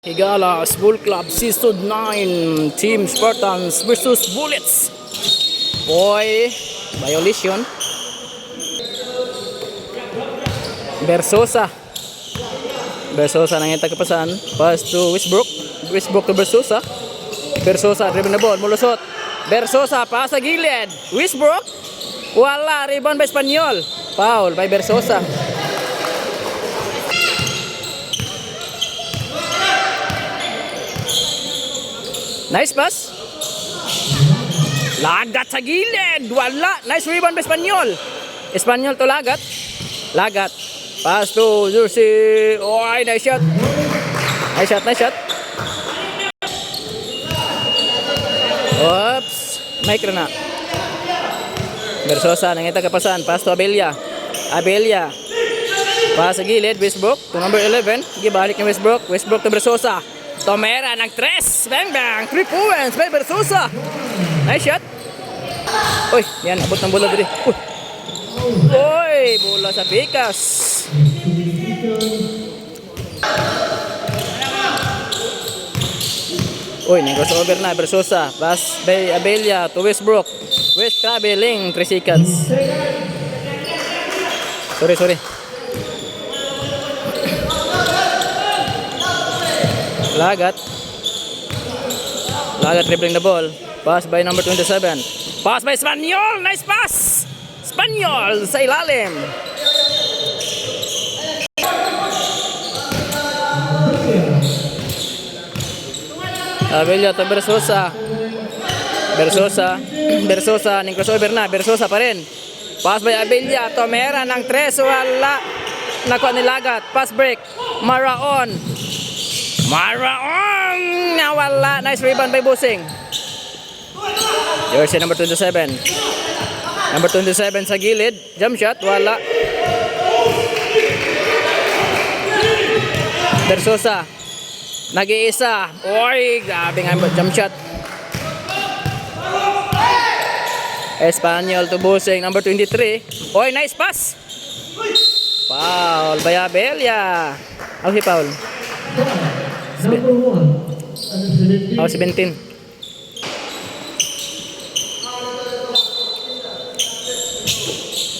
Higala School Club Season 9 Team Spartans versus Bullets. Boy, violation. Bersosa nang kapasan. Pass to Westbrook. Westbrook to Bersosa. Bersosa dribbling the ball, mulusot. Bersosa pass sa gilid. Westbrook. Wala, rebound by Espanyol. Foul by Bersosa. Nice pass. Lagat sa gilid. Wala. Nice rebound by Espanyol. Espanyol to lagat. Lagat. Pass to Jersey. Oh, nice shot. Nice shot. Oops. Mike na. Bersosa nangita kapasan. Pass to Abella. Pass sa gilid. Westbrook to number 11. Gibalik ni Westbrook. Westbrook to Bersosa. Tomera ng 3. Bang. 3 points by Bersosa. Nice shot. Uy, yan. Abot ng bola dito. Uy, bola sa pikas. Uy, crossover na. Bersosa. Pass by Abella to Westbrook. West traveling. 3 seconds. Sorry. Lagat dribbling the ball. Pass by number 27. Pass by Espanyol. Nice pass. Espanyol sa ilalim. Abella to Bersosa ning crossover na. Bersosa pa rin. Pass by Abella. Tomera ng 3. Wala. Nakuha ni Lagat. Pass break. Maraon. Nawala. Nice rebound by Busing. Jersey number 27. Number 27 sa gilid. Jump shot. Wala. Bersosa. Nag-iisa. Oy, grabe nga jump shot. Espanyol to Busing. Number 23. Oy, nice pass. Foul by Abella. Si foul. Number 1. 17.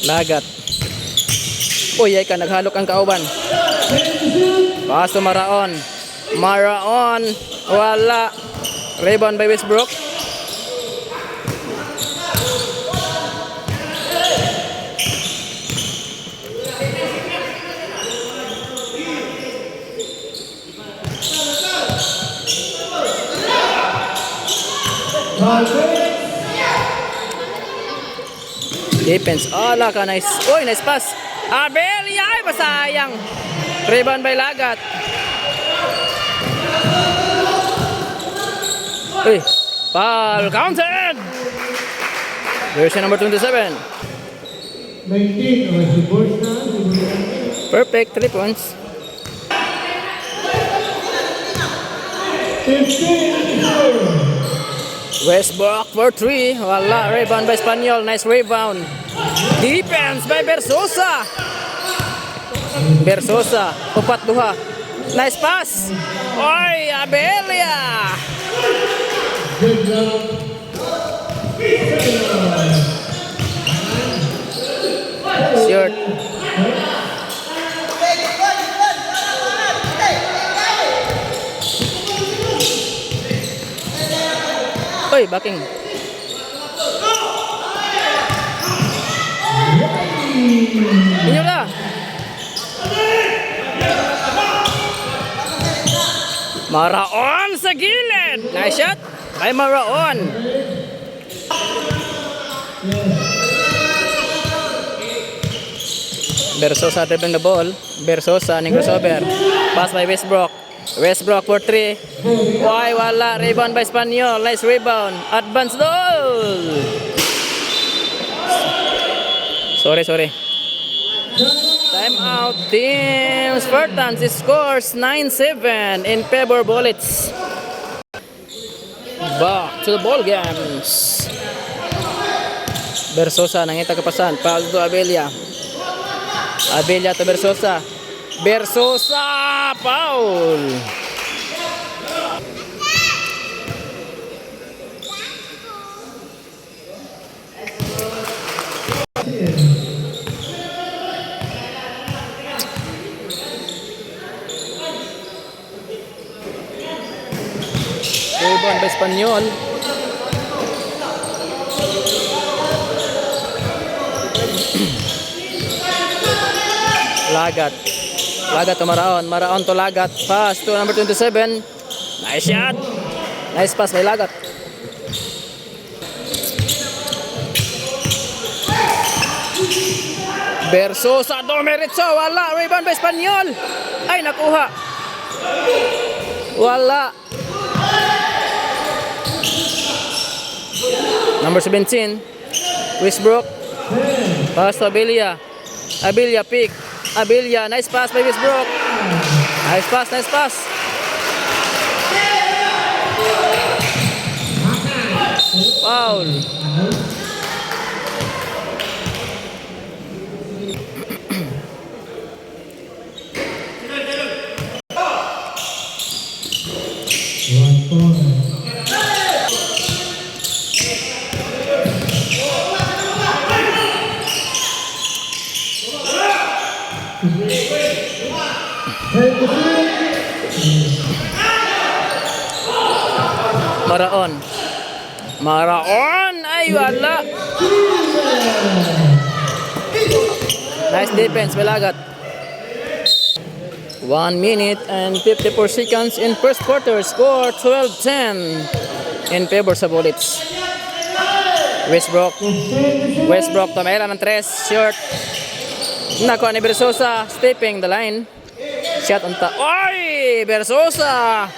Lagat. Uy, ay ka naghalok ang kauban. Pass to Maraon. Wala. Rebound by Westbrook. Defense. Ala ka, nice. Uy, nice pass. Abella, ay masayang. Rebound by Lagat. Uy, foul counted. Version number 27. 19. Perfect 3 points. 15. Westbrook for 3. Wala. Rebound by Espanyol. Nice rebound. Defense by Bersosa. Upat duha. Nice pass. Oy, Abella. Good job. Short. Oy, backing. Inyo na. Maraon sa gilid. Nice shot by Maraon. Bersosa dribbling the ball. Bersosa ning crossover. Pass by Westbrook. Westbrook for 3. Why wala. Rebound by Espanyol. Nice rebound. Advance goal. Sorry. Time out. Team Spartans scores 9-7 in favor Bullets. Back to the ball games. Bersosa nangita kapasan. Pass to Abella. Abella to Bersosa. Bersosa, foul. Rebound by Espanyol. Lagat. Lagat to Maraon. Maraon to Lagat. Pass to number 27. Nice shot. Nice pass by Lagat. Bersosa Domeritso. Wala. Rebound by Espanyol. Ay, nakuha. Wala. Number 17. Westbrook. Pass to Abilia. Abilia pick. Abilia. Nice pass by Westbrook. Nice pass. Nice pass. Foul. One point. Maraon. Maraon. Ay, wala. Nice defense, Belagat. 1 minute and 54 seconds in first quarter. Score 12-10 in favor sa Bullets. Westbrook. Westbrook, tumera ng 3. Short. Nakuha ni Bersosa. Stepping the line. Shot on top. Oy! Bersosa!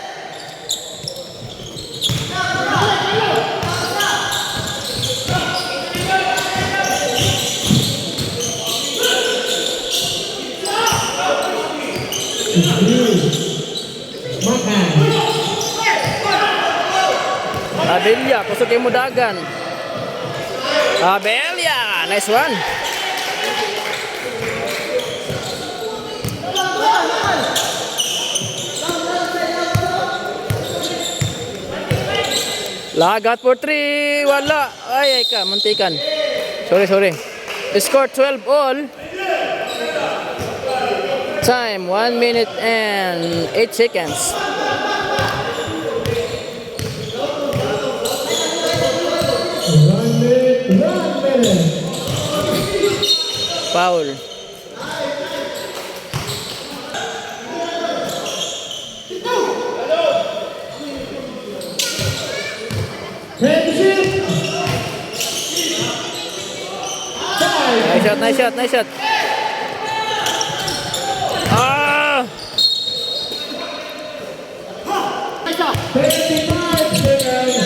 Abelia, kusog mo dagan. Abelia, nice one. Lagat for 3, wala. Ay, ka, muntikan. Sorry. Score 12 all. Time 1 minute and 8 seconds. One minute. Foul. Nice shot. Ah! 25 seconds.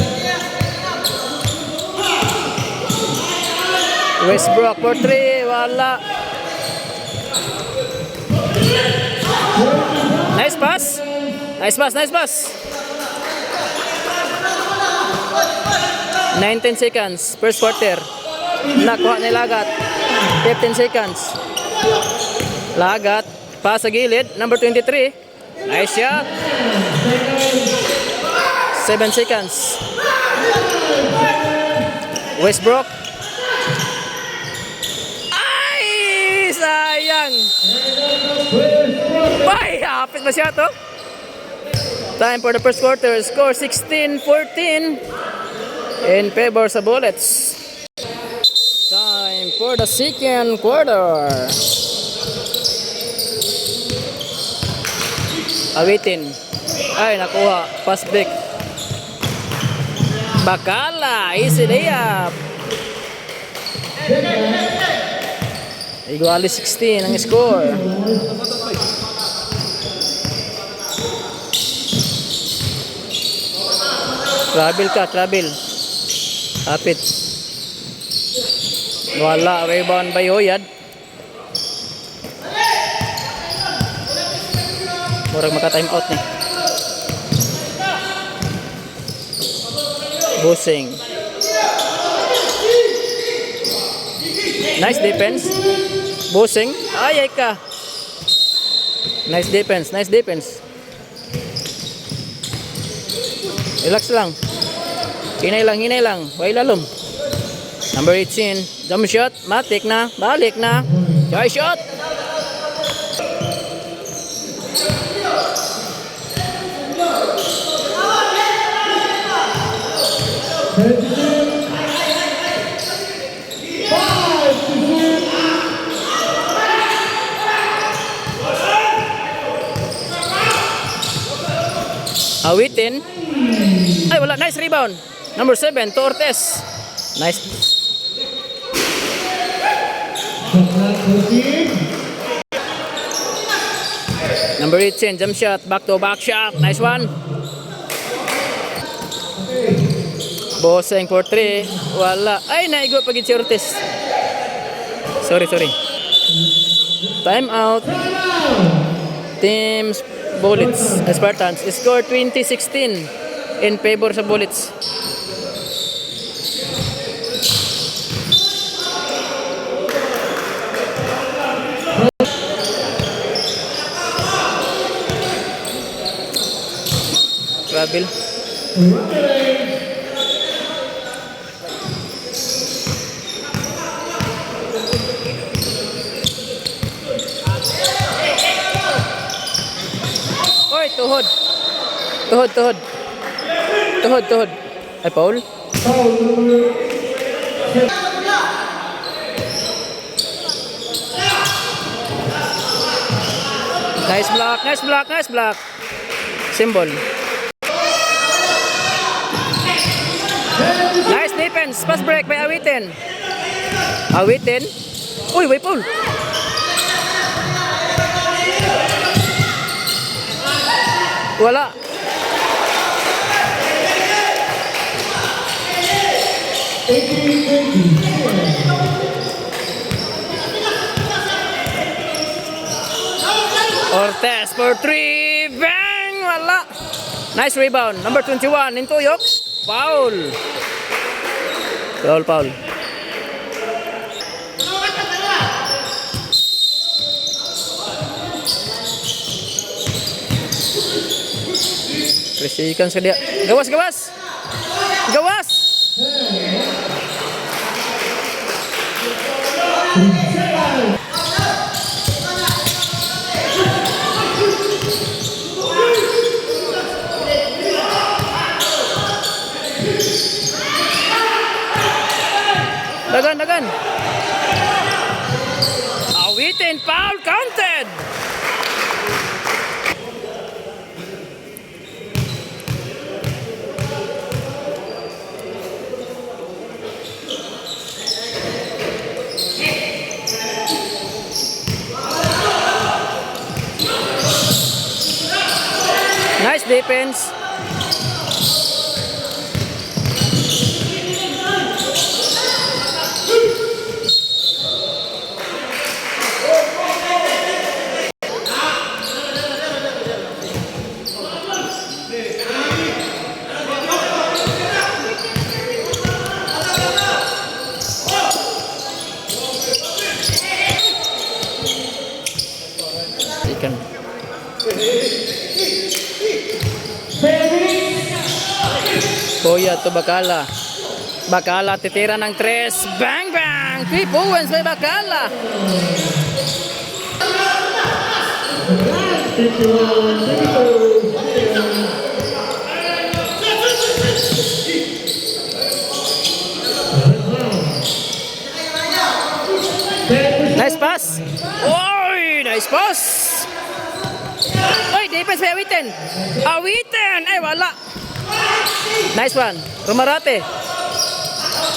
Westbrook for 3, wala. Nice pass. 19 seconds, first quarter. Nakuha ni Lagat. 15 seconds. Lagat, pass sa gilid, number 23. Nice shot. 7 seconds. Westbrook. Ay, sayang. Ay, hapit na siya to. Time for the first quarter. Score 16-14 in favor sa Bullets. Time for the second quarter. Awitin. Ay, nakuha. Pass break. Bakala. Easy layup. Iguali 16 ang score. Travel. Hapit. Wala, rebound by Hoyad. Murag maka-time out ni. Busing. Nice defense. Busing. Ay ka. Nice defense. Relax lang. Hinay lang. Way lalom. Number 18, jump shot, matik na, balik na. Try shot. Awitin. Ay, wala. Nice rebound. Number 7 to Ortiz. Nice. Number 18, jump shot. Back to back shot. Nice one. Boseng for 3. Wala. Ay, naigo pag si Ortiz. Sorry. Time out. Teams Bullets, Spartans. Score 2016 in favor sa Bullets. Travel. Oy, tuhod. Tuhod. Ay, Paul. Nice block. Symbol. Nice defense. Pass break by Awitin. Uy, wait, Paul. Wala. Ortiz for 3. Bang! Wala. Nice rebound. Number 21. Intuyok. Foul. Foul. Krisikan sa dia. Gawas. Dagan. Awitin, foul counted. Nice defense. Ikan. Boya to Bacala titira ng 3. Bang! 3 points by Bacala. Nice pass. Oy, nice pass. Oy, defense by Awitin. Ay, wala. Nice one. Rumarate.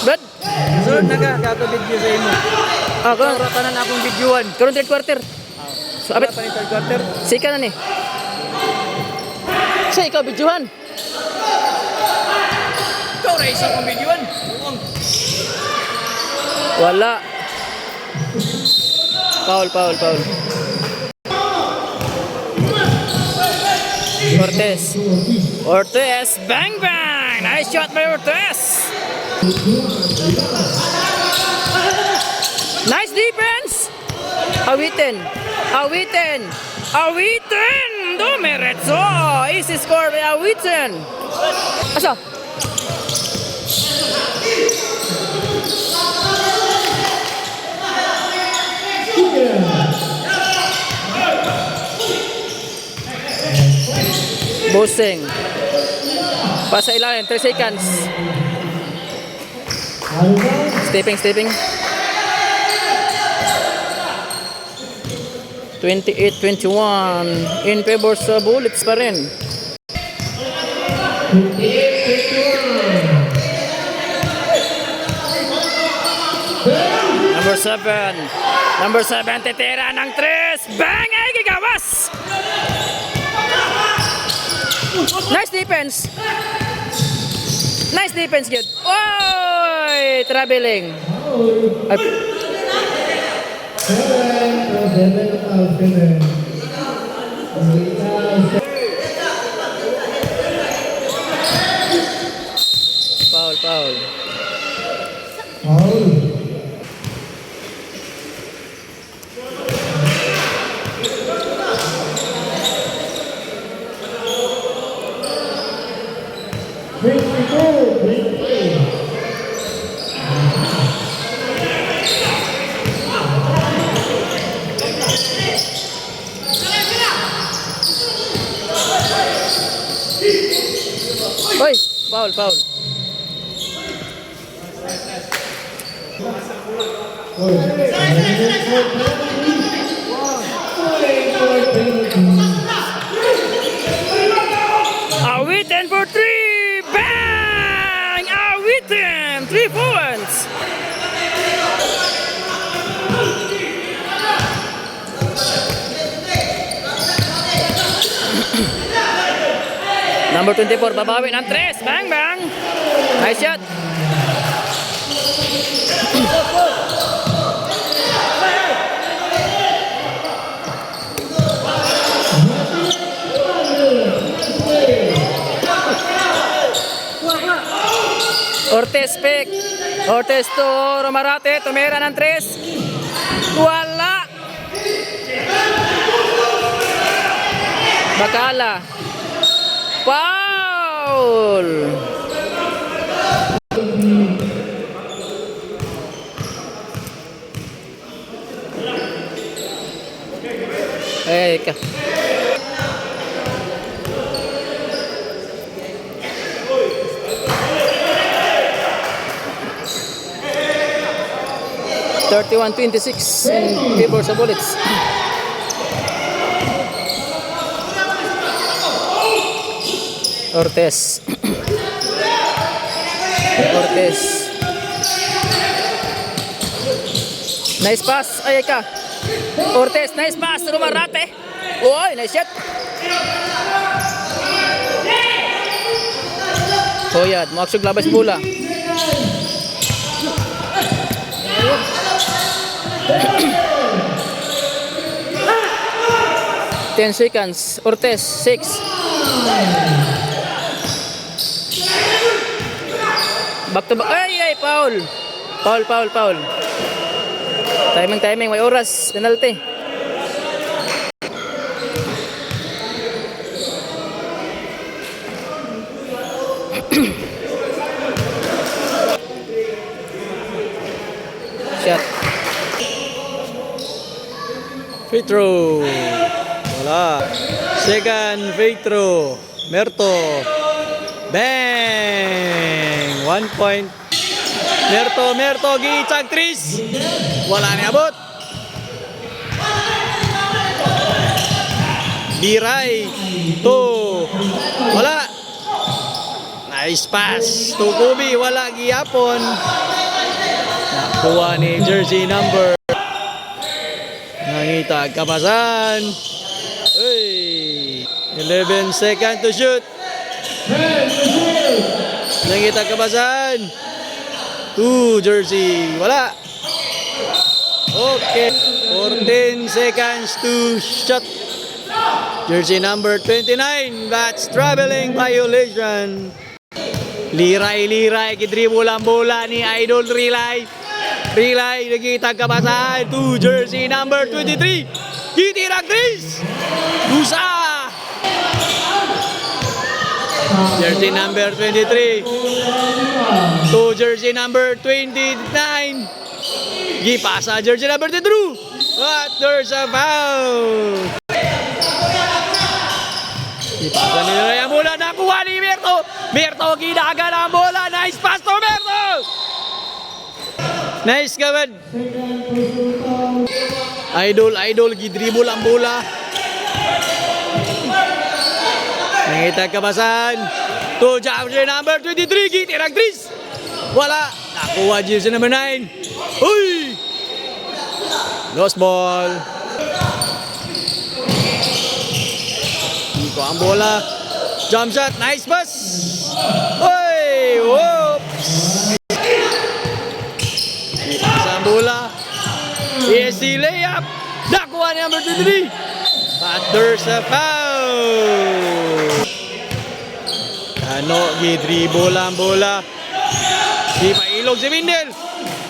Good. Sunod na ka video sa imo. Ako. Tanan akong videoan. Karon third quarter. So, abit. Pa ni third quarter. Sika na ni. Siya, ikaw, bidyuhan. Ikaw na isa kong videoan. Wala. Foul. Ortiz. Bang! Nice shot by Ortiz. Nice defense. Awitin. Dumiretso. Easy score by Awitin. Asa? Boseng. Pasa ilalim, 3 seconds. Stepping. 28-21 in favor sa Bullets pa rin. 28-51. Number 7 titira ng 3. Bang! Ay, gigawas! Nice defense, good. Oy! Traveling. Ay, 7. foul. Foul. Oy! Foul. Awitin for 3! Bang! Awitin! 3 points! Number 24, babawi ng 3. Bang! Nice shot! Ortiz pick. Ortiz to Romarate. Tumira ng 3. Wala. Bakala. Foul. Ka. (31-26) in favor sa Bullets. Ortiz. Nice pass. Ay ka. Ortiz, nice pass. Romarate. Oy, nice shot. Hoyad, maksug labas bola. Ten seconds. Ortiz, 6. Back to back. Ay, foul. Foul. Timing, may oras. Penalty. Shot. Free throw. Wala. Second free throw. Merto. Bang! 1 point. Merto. Gitsag 3. Wala ni abot. Biray. 2. Wala. Nice pass. Tukubi. Wala giyapon. Nakuha ni jersey number. Nangitag kapasan. Hey. 11 seconds to shoot. Nangitag kapasan. 2 jersey. Wala. Okay. 14 seconds to shot. Jersey number 29. That's traveling violation. Liray. Kidribble ang bola ni Idol Relay. Nagitag kapasan. 2 jersey number 23. Gitirag 3. Usa. Jersey number 23. 2 jersey number 29. Gipasa jersey number 22. But there's a foul. Gipasa nila yung bola. Nakuha ni Merto. Merto ginaga ng bola. Nice pass to Merto. Nice kawan. Idol gidribol ang bola. Nangita kabasan. To jersey number 23 gitirag tris. Wala. Nakuha jersey number 9. Uy! Lost ball. Iko ang bola. Jump shot. Nice pass. Uy! Whoops! Sa bola. Easy layup. Nakuha ni number 23. But there's a foul. Ano, gidribol ang bola. Di pailog si Windel.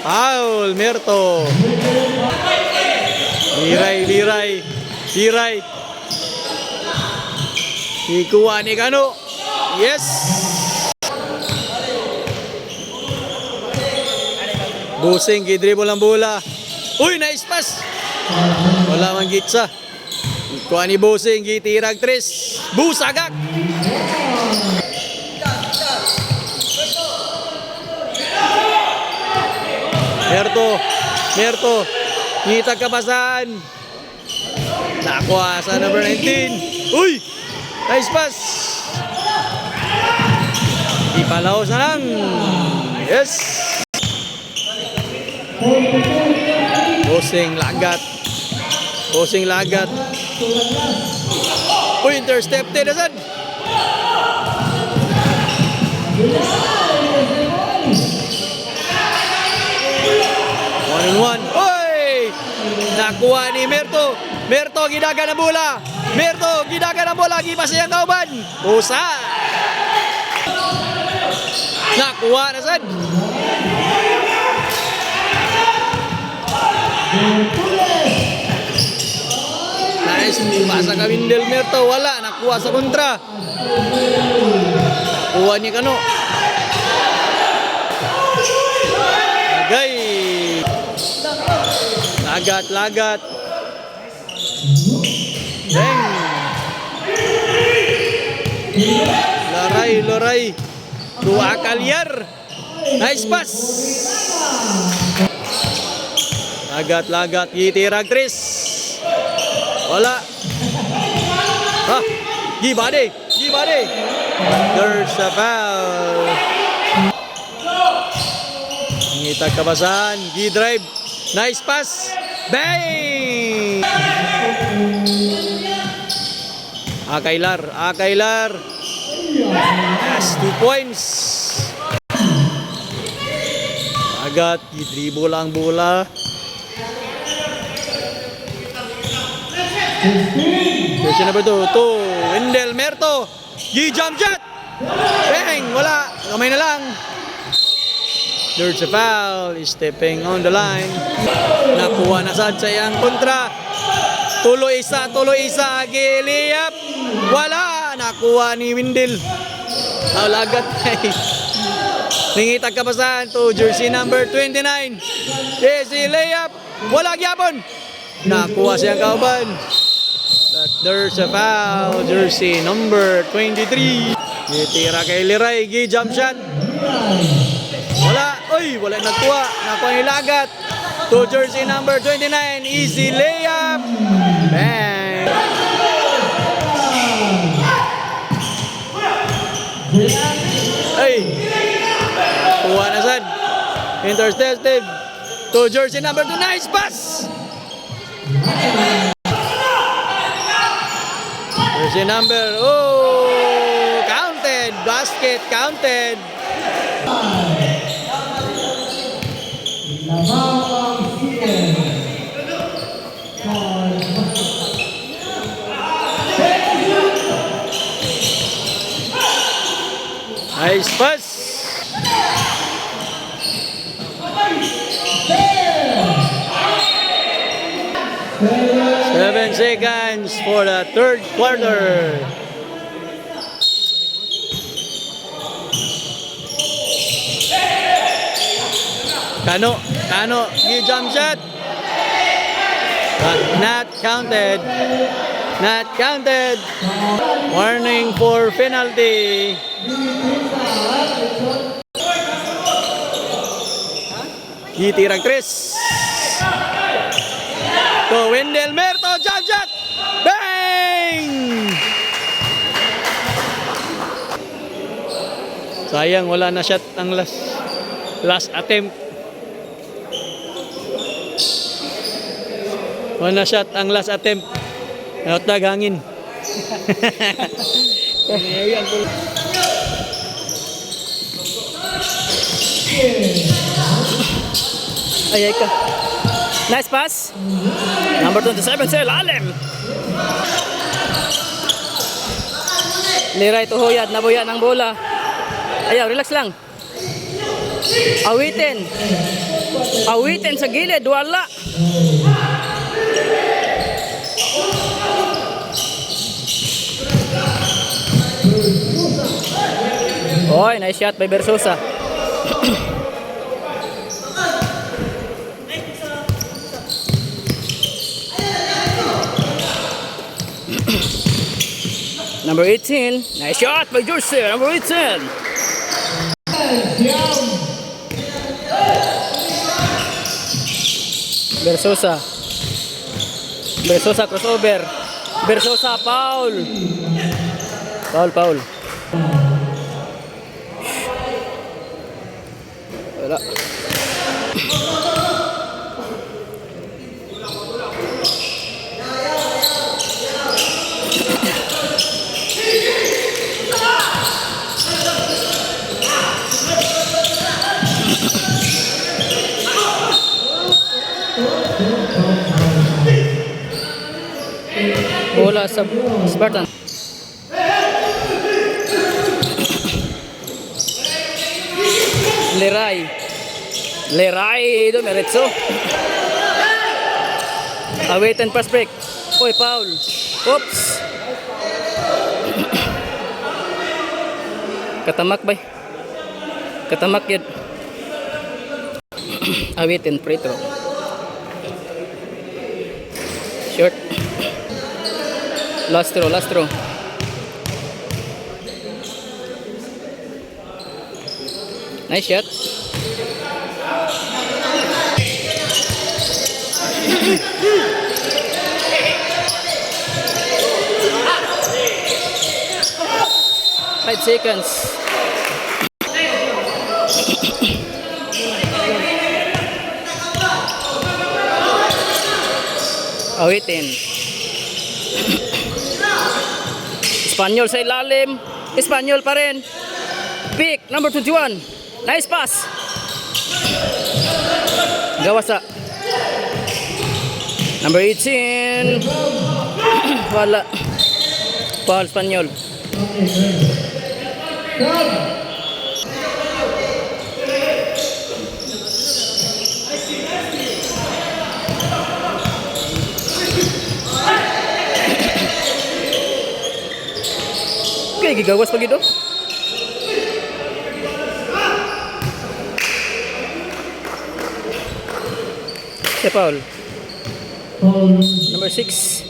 Foul, Merto. Liray. Ikuha ni Kano. Yes. Busing, gidribol ang bola. Uy, nice pass. Wala man gitsa. Ikuha ni Busing, gitirag tres. Busagak. Merto. Ngitag kapasan. Nakuha sa number 19. Uy! Nice pass. Ipalaos na lang. Yes. Busing lagat. Uy, intercepted asad. One on one. Uy! Nakuha ni Merto. Merto gidagan ang bola. Gipasa yang kauban. Usa. Nakuha na sad. Nice. Pasa ka Windel Merto. Wala. Nakuha sa kontra. Nakuha ni Kano. Lagay. Lagat. Deng. Loray. Dua kalyar. Nice pass. Lagat. Gitirag tris. Wala. Gibade. There's a foul. Ngitag kabasan. Gidrive. Nice pass. Bang! Akailar. Yes, 2 points. Agad, gidribol ang bola. Question number 2. Windel Merto. Jump shot. Bang! Wala. Kamay na lang. There's a foul. Stepping on the line. Nakuha na sad sa iyang kontra. Tuloy isa. Giliyap. Wala. Nakuha ni Windel. Lagat. Ningitag kapasan to jersey number 29. Easy layup. Wala gyapon. Nakuha siyang kauban. But there's a foul. Jersey number 23. Gitira kay Liray. Jump shot. Wala. Wala nagkuha. Nakuha ni Lagat. To jersey number 29. Easy layup. Bang. Kuha na sad. Intercepted. To jersey number 2. Nice pass. Jersey number. Counted. Basket counted. Nice pass. Seven seconds for the third quarter. Kano, jump shot. But not counted. Warning for penalty. Gitirag tres. To Wendell Merto, jump shot. Bang! Sayang wala na shot ang last attempt. Wala na shot ang last attempt. Nautag hangin. Ay ka. Nice pass. Number 27 sa ilalim. Liray Tuhuyad, nabuya ng bola. Ayaw, relax lang. Awitin. Awitin sa gilid, wala. Oy, nice shot by Bersosa. Number 18, nice shot by Jersey, number 18. Bersosa. Bersosa crossover. Bersosa foul. Foul. Wala. Bola sa Spartan. Leray Dumeretso. Awitan pass break. Oy, foul. Oops. Katamak bay. Katamak yun. Awitin free throw. Short. Last throw. Nice shot. Five seconds. Awitin. Espanyol sa ilalim. Espanyol pa rin. Pick, number 21. Nice pass. Gawasa. Number 18. Wala. Foul Espanyol. Okay, gigawas pa gito. Siya foul. Number 6.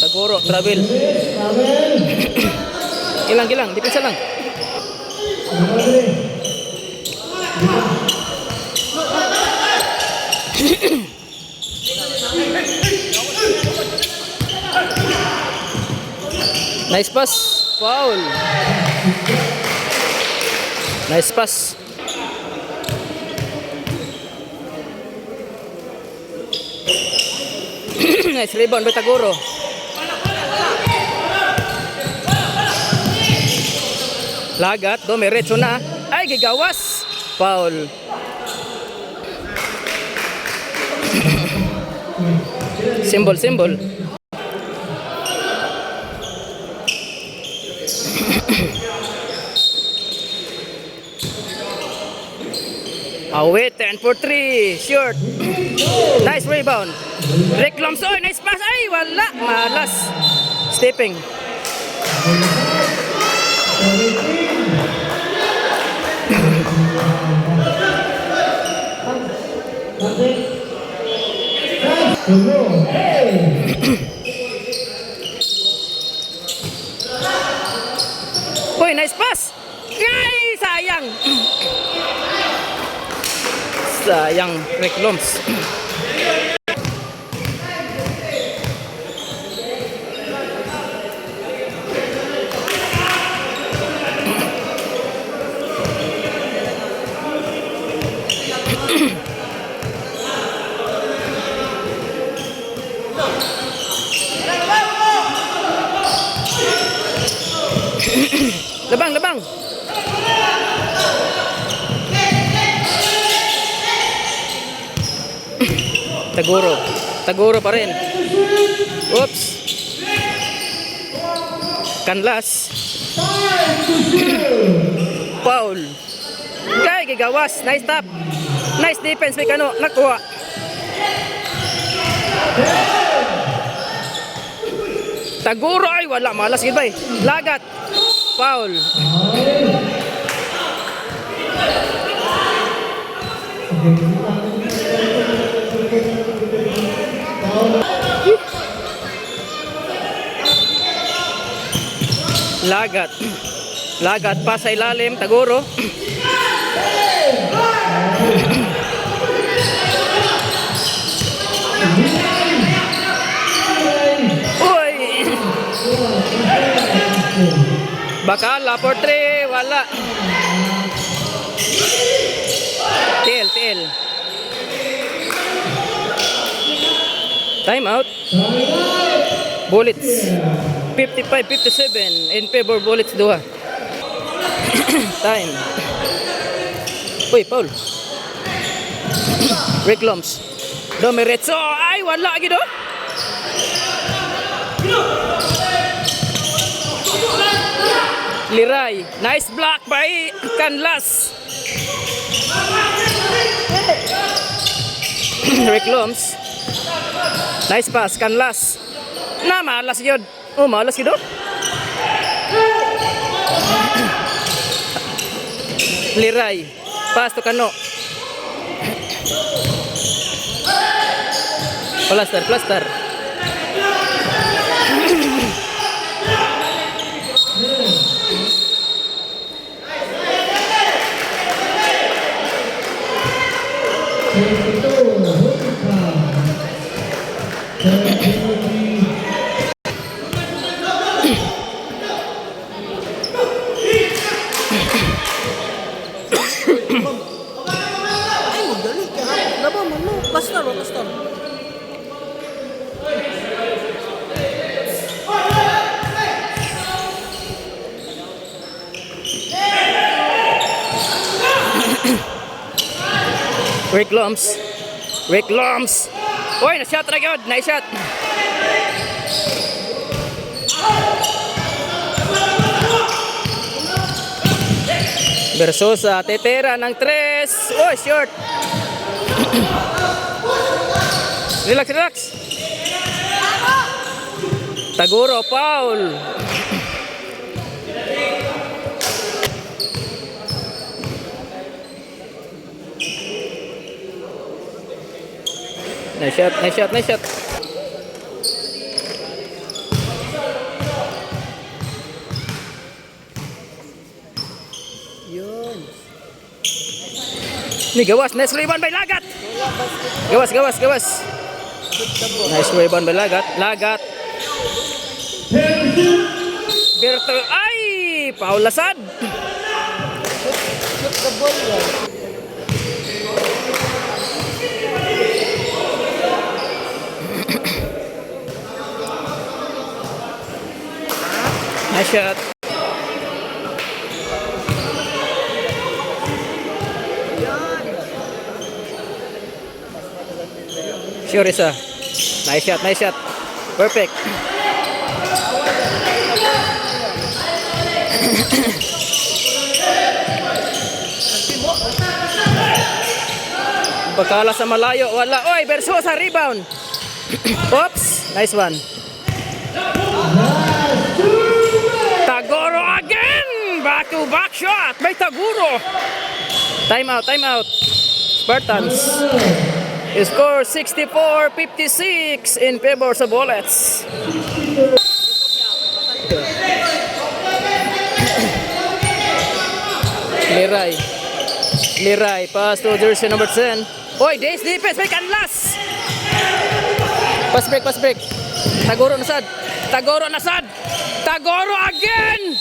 Tagoro, travel. Gilang, dipisa lang. Nice pass. Foul. Nice pass. nice rebound by Taguro. Lagat, dumiretso na. Ay, gigawas. Foul. Symbol. Awit, 10 for 3. Short. Nice rebound. Rick Lomsoy, nice pass. Ay, wala. Malas. Stepping. Uy, nice pass. Ay, sayang. Sayang, Rick Loms. Labang. Taguro pa rin. Oops. Kanlas. Foul. Kay gigawas. Nice tap. Nice defense may kano. Nakuha. Taguro ay wala. Malas gid bay. Lagat. Foul. Lagat pa sa ilalim. Taguro. Uy. Bakala for 3. Wala. Tail. Time out. Bullets. 55-57 in favor Bullets 2. Time. Uy, Paul. Rick Loms. Domiretso. Ay, wala gido. Liray. Nice block by Canlas. Rick Loms. Nice pass, Canlas. Na, malas yun. Oh, malas yun. Liray. Pass to Kano. Plaster. Rick Loms. Uy, na-shot na yun. Nice shot. Versosa, tetera ng 3. Oh, short. Relax. Taguro, foul. Nice shot. Yun. Ni gawas, nice rebound by Lagat. Gawas. Nice rebound by Lagat. Berto, ay! Paul Lasad. Shoot the ball. shot. Sure isa. Nice shot, nice shot. Perfect. Bakala sa malayo, wala. Oy, Versosa rebound. Oops, nice one. Tagoro again. Back to back shot. May Tagoro. Time out, time out. Spartans. Score 64-56 in favor sa Bullets. Liray, pass to jersey number 10. Oy, Days defense, may kanlas. Pass break. Tagoro nasad. Tagoro again.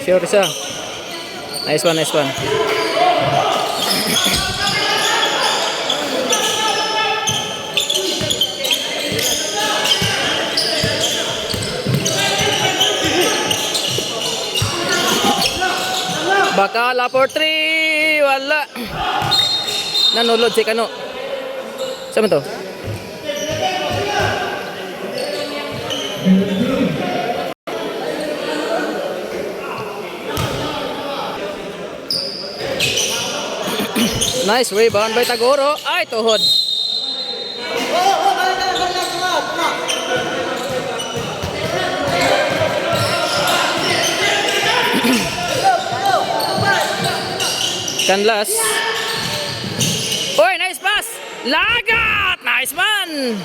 Sure isa. Nice one. Bakala for 3. Wala. Nanulod si Kano. Saan to? Nice rebound by Tagoro. Ay, tuhod. Canlas. Oy, nice pass. Lagat. Nice man.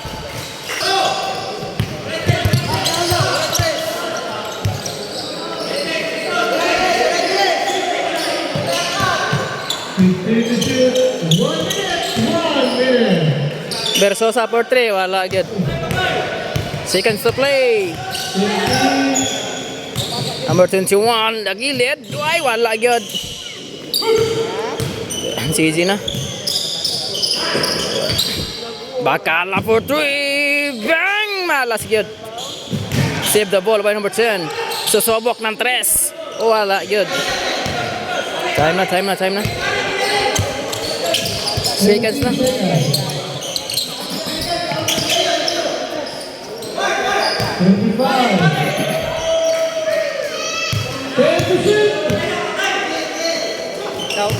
Versosa for 3, wala agad. Seconds to play. Number 21, nagilid. Ay, wala agad. Easy na. Bakala for 3. Bang! Malas agad. Save the ball by number 10. Susubok ng 3. Wala agad. Time na. Seconds na.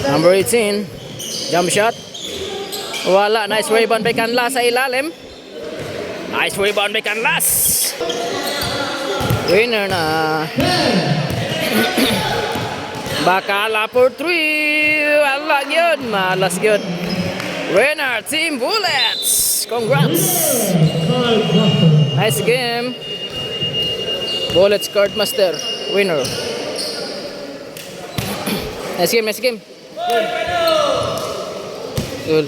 Number 18, jump shot. Wala, nice rebound by Canlas sa ilalim. Nice rebound by Canlas. Winner na. Bakala for 3. Wala yun, malas yun. Winner, Team Bullets. Congrats. Nice game. Bullets card master. Winner. Nice game. Dul.